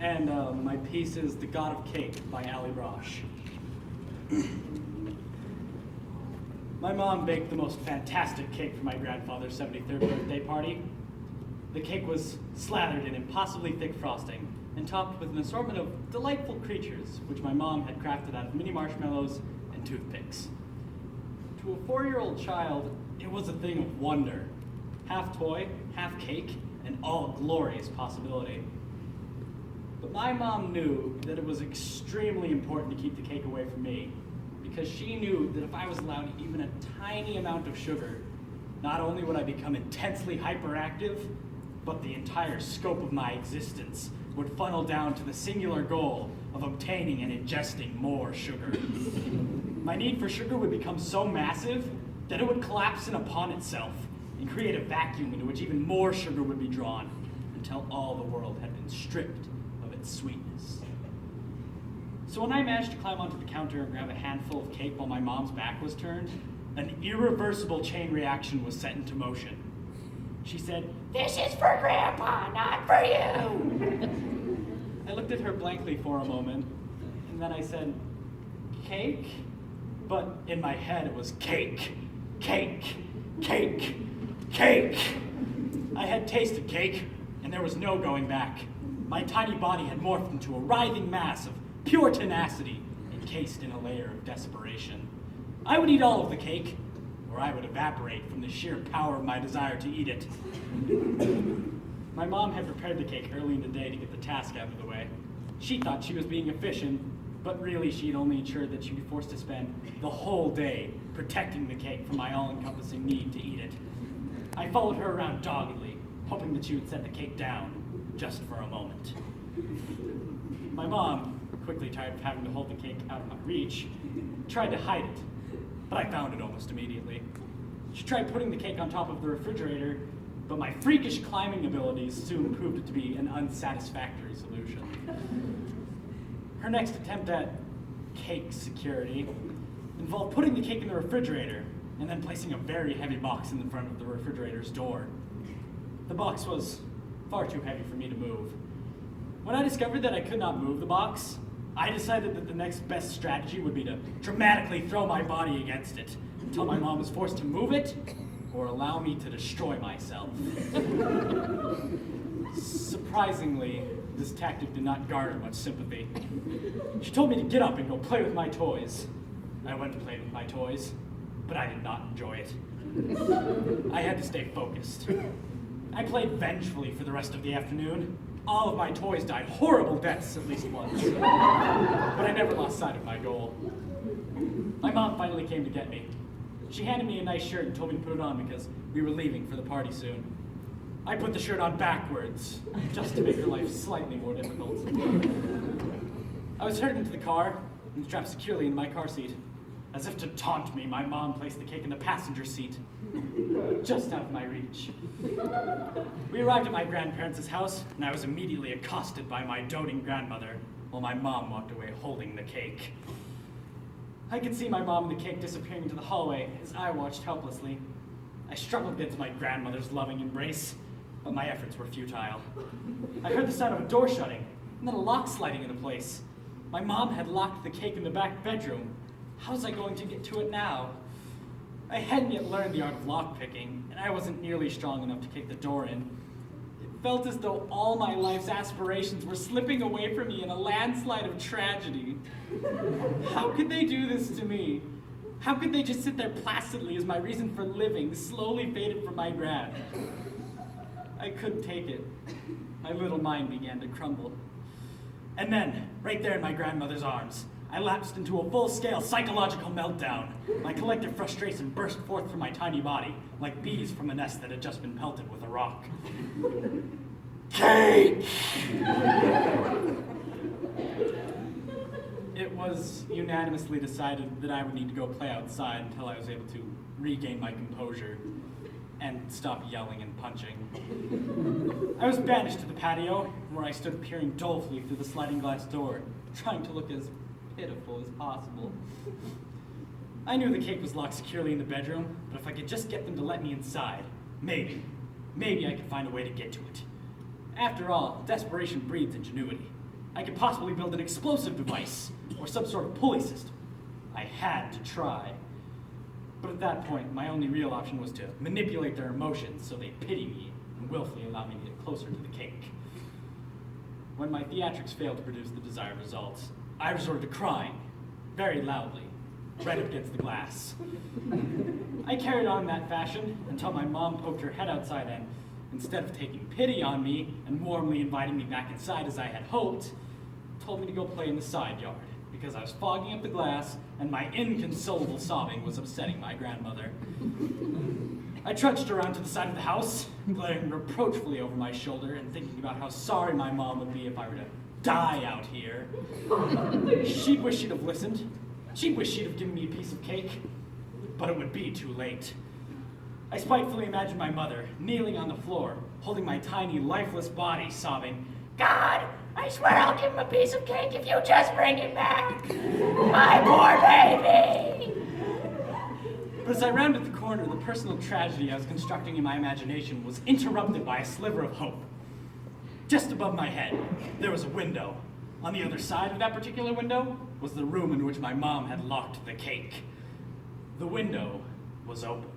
And my piece is The God of Cake by borsh. My mom baked the most fantastic cake for my grandfather's 73rd birthday party. The cake was slathered in impossibly thick frosting and topped with an assortment of delightful creatures, which my mom had crafted out of mini marshmallows and toothpicks. To a 4-year-old child, it was a thing of wonder. Half toy, half cake, and all glorious possibility. But my mom knew that it was extremely important to keep the cake away from me, because she knew that if I was allowed even a tiny amount of sugar, not only would I become intensely hyperactive, but the entire scope of my existence would funnel down to the singular goal of obtaining and ingesting more sugar. My need for sugar would become so massive that it would collapse in upon itself and create a vacuum into which even more sugar would be drawn until all the world had been stripped of its sweetness. So when I managed to climb onto the counter and grab a handful of cake while my mom's back was turned, an irreversible chain reaction was set into motion. She said, "This is for Grandpa, not for you." I looked at her blankly for a moment, and then I said, "Cake?" But in my head it was cake, cake, cake, cake. I had tasted cake, and there was no going back. My tiny body had morphed into a writhing mass of pure tenacity, encased in a layer of desperation. I would eat all of the cake, or I would evaporate from the sheer power of my desire to eat it. My mom had prepared the cake early in the day to get the task out of the way. She thought she was being efficient, but really she had only ensured that she'd be forced to spend the whole day protecting the cake from my all-encompassing need to eat it. I followed her around doggedly, hoping that she would set the cake down, just for a moment. My mom, quickly tired of having to hold the cake out of my reach, tried to hide it, but I found it almost immediately. She tried putting the cake on top of the refrigerator, but my freakish climbing abilities soon proved it to be an unsatisfactory solution. Her next attempt at cake security involved putting the cake in the refrigerator and then placing a very heavy box in the front of the refrigerator's door. The box was far too heavy for me to move. When I discovered that I could not move the box, I decided that the next best strategy would be to dramatically throw my body against it until my mom was forced to move it or allow me to destroy myself. Surprisingly, this tactic did not garner much sympathy. She told me to get up and go play with my toys. I went and played with my toys, but I did not enjoy it. I had to stay focused. I played vengefully for the rest of the afternoon. All of my toys died horrible deaths at least once, but I never lost sight of my goal. My mom finally came to get me. She handed me a nice shirt and told me to put it on because we were leaving for the party soon. I put the shirt on backwards, just to make her life slightly more difficult. I was herded into the car and strapped securely into my car seat. As if to taunt me, my mom placed the cake in the passenger seat, just out of my reach. We arrived at my grandparents' house, and I was immediately accosted by my doting grandmother, while my mom walked away holding the cake. I could see my mom and the cake disappearing into the hallway as I watched helplessly. I struggled against my grandmother's loving embrace, but my efforts were futile. I heard the sound of a door shutting, and then a lock sliding into place. My mom had locked the cake in the back bedroom. How was I going to get to it now? I hadn't yet learned the art of lockpicking, and I wasn't nearly strong enough to kick the door in. It felt as though all my life's aspirations were slipping away from me in a landslide of tragedy. How could they do this to me? How could they just sit there placidly as my reason for living slowly faded from my grasp? I couldn't take it. My little mind began to crumble. And then, right there in my grandmother's arms, I lapsed into a full-scale psychological meltdown. My collective frustration burst forth from my tiny body, like bees from a nest that had just been pelted with a rock. Cake! It was unanimously decided that I would need to go play outside until I was able to regain my composure and stop yelling and punching. I was banished to the patio, where I stood peering dolefully through the sliding glass door, trying to look as pitiful as possible. I knew the cake was locked securely in the bedroom, but if I could just get them to let me inside, maybe I could find a way to get to it. After all, desperation breeds ingenuity. I could possibly build an explosive device or some sort of pulley system. I had to try. But at that point, my only real option was to manipulate their emotions so they pity me and willfully allow me to get closer to the cake. When my theatrics failed to produce the desired results, I resorted to crying, very loudly, right up against the glass. I carried on in that fashion until my mom poked her head outside and, instead of taking pity on me and warmly inviting me back inside as I had hoped, told me to go play in the side yard because I was fogging up the glass and my inconsolable sobbing was upsetting my grandmother. I trudged around to the side of the house, glaring reproachfully over my shoulder and thinking about how sorry my mom would be if I were to die out here. She'd wish she'd have listened. She'd wish she'd have given me a piece of cake, but it would be too late. I spitefully imagined my mother kneeling on the floor, holding my tiny, lifeless body, sobbing, "God, I swear I'll give him a piece of cake if you just bring him back. My poor baby." But as I rounded the corner, the personal tragedy I was constructing in my imagination was interrupted by a sliver of hope. Just above my head, there was a window. On the other side of that particular window was the room in which my mom had locked the cake. The window was open.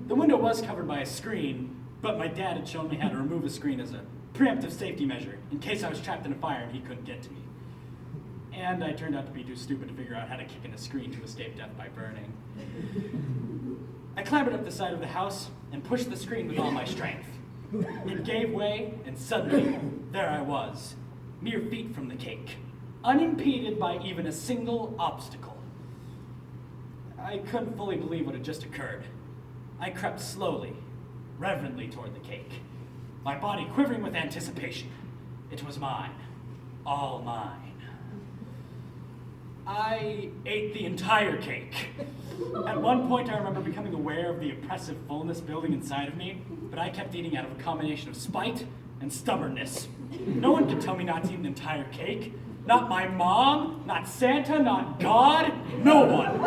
The window was covered by a screen, but my dad had shown me how to remove a screen as a preemptive safety measure in case I was trapped in a fire and he couldn't get to me. And I turned out to be too stupid to figure out how to kick in a screen to escape death by burning. I clambered up the side of the house and pushed the screen with all my strength. It gave way, and suddenly, there I was, mere feet from the cake, unimpeded by even a single obstacle. I couldn't fully believe what had just occurred. I crept slowly, reverently toward the cake, my body quivering with anticipation. It was mine, all mine. I ate the entire cake. At one point, I remember becoming aware of the oppressive fullness building inside of me, but I kept eating out of a combination of spite and stubbornness. No one could tell me not to eat an entire cake. Not my mom, not Santa, not God, no one.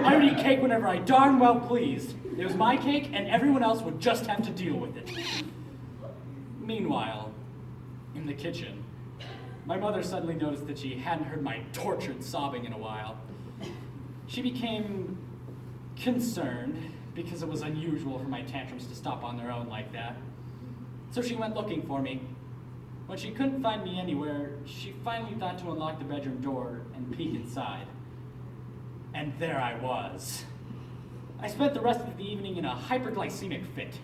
I would eat cake whenever I darn well pleased. It was my cake, and everyone else would just have to deal with it. Meanwhile, in the kitchen, my mother suddenly noticed that she hadn't heard my tortured sobbing in a while. She became concerned because it was unusual for my tantrums to stop on their own like that. So she went looking for me. When she couldn't find me anywhere, she finally thought to unlock the bedroom door and peek inside. And there I was. I spent the rest of the evening in a hyperglycemic fit,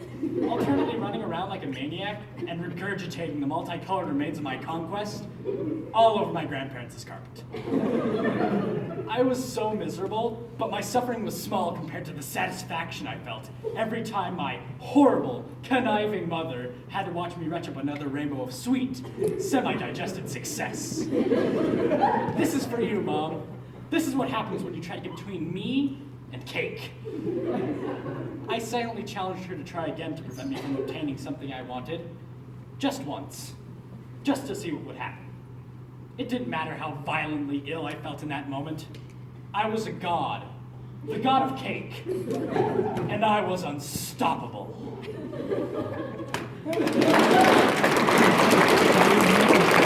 alternately running around like a maniac and regurgitating the multicolored remains of my conquest all over my grandparents' carpet. I was so miserable, but my suffering was small compared to the satisfaction I felt every time my horrible, conniving mother had to watch me retch up another rainbow of sweet, semi-digested success. This is for you, Mom. This is what happens when you try to get between me and cake. I silently challenged her to try again to prevent me from obtaining something I wanted. Just once. Just to see what would happen. It didn't matter how violently ill I felt in that moment. I was a god. The god of cake. And I was unstoppable.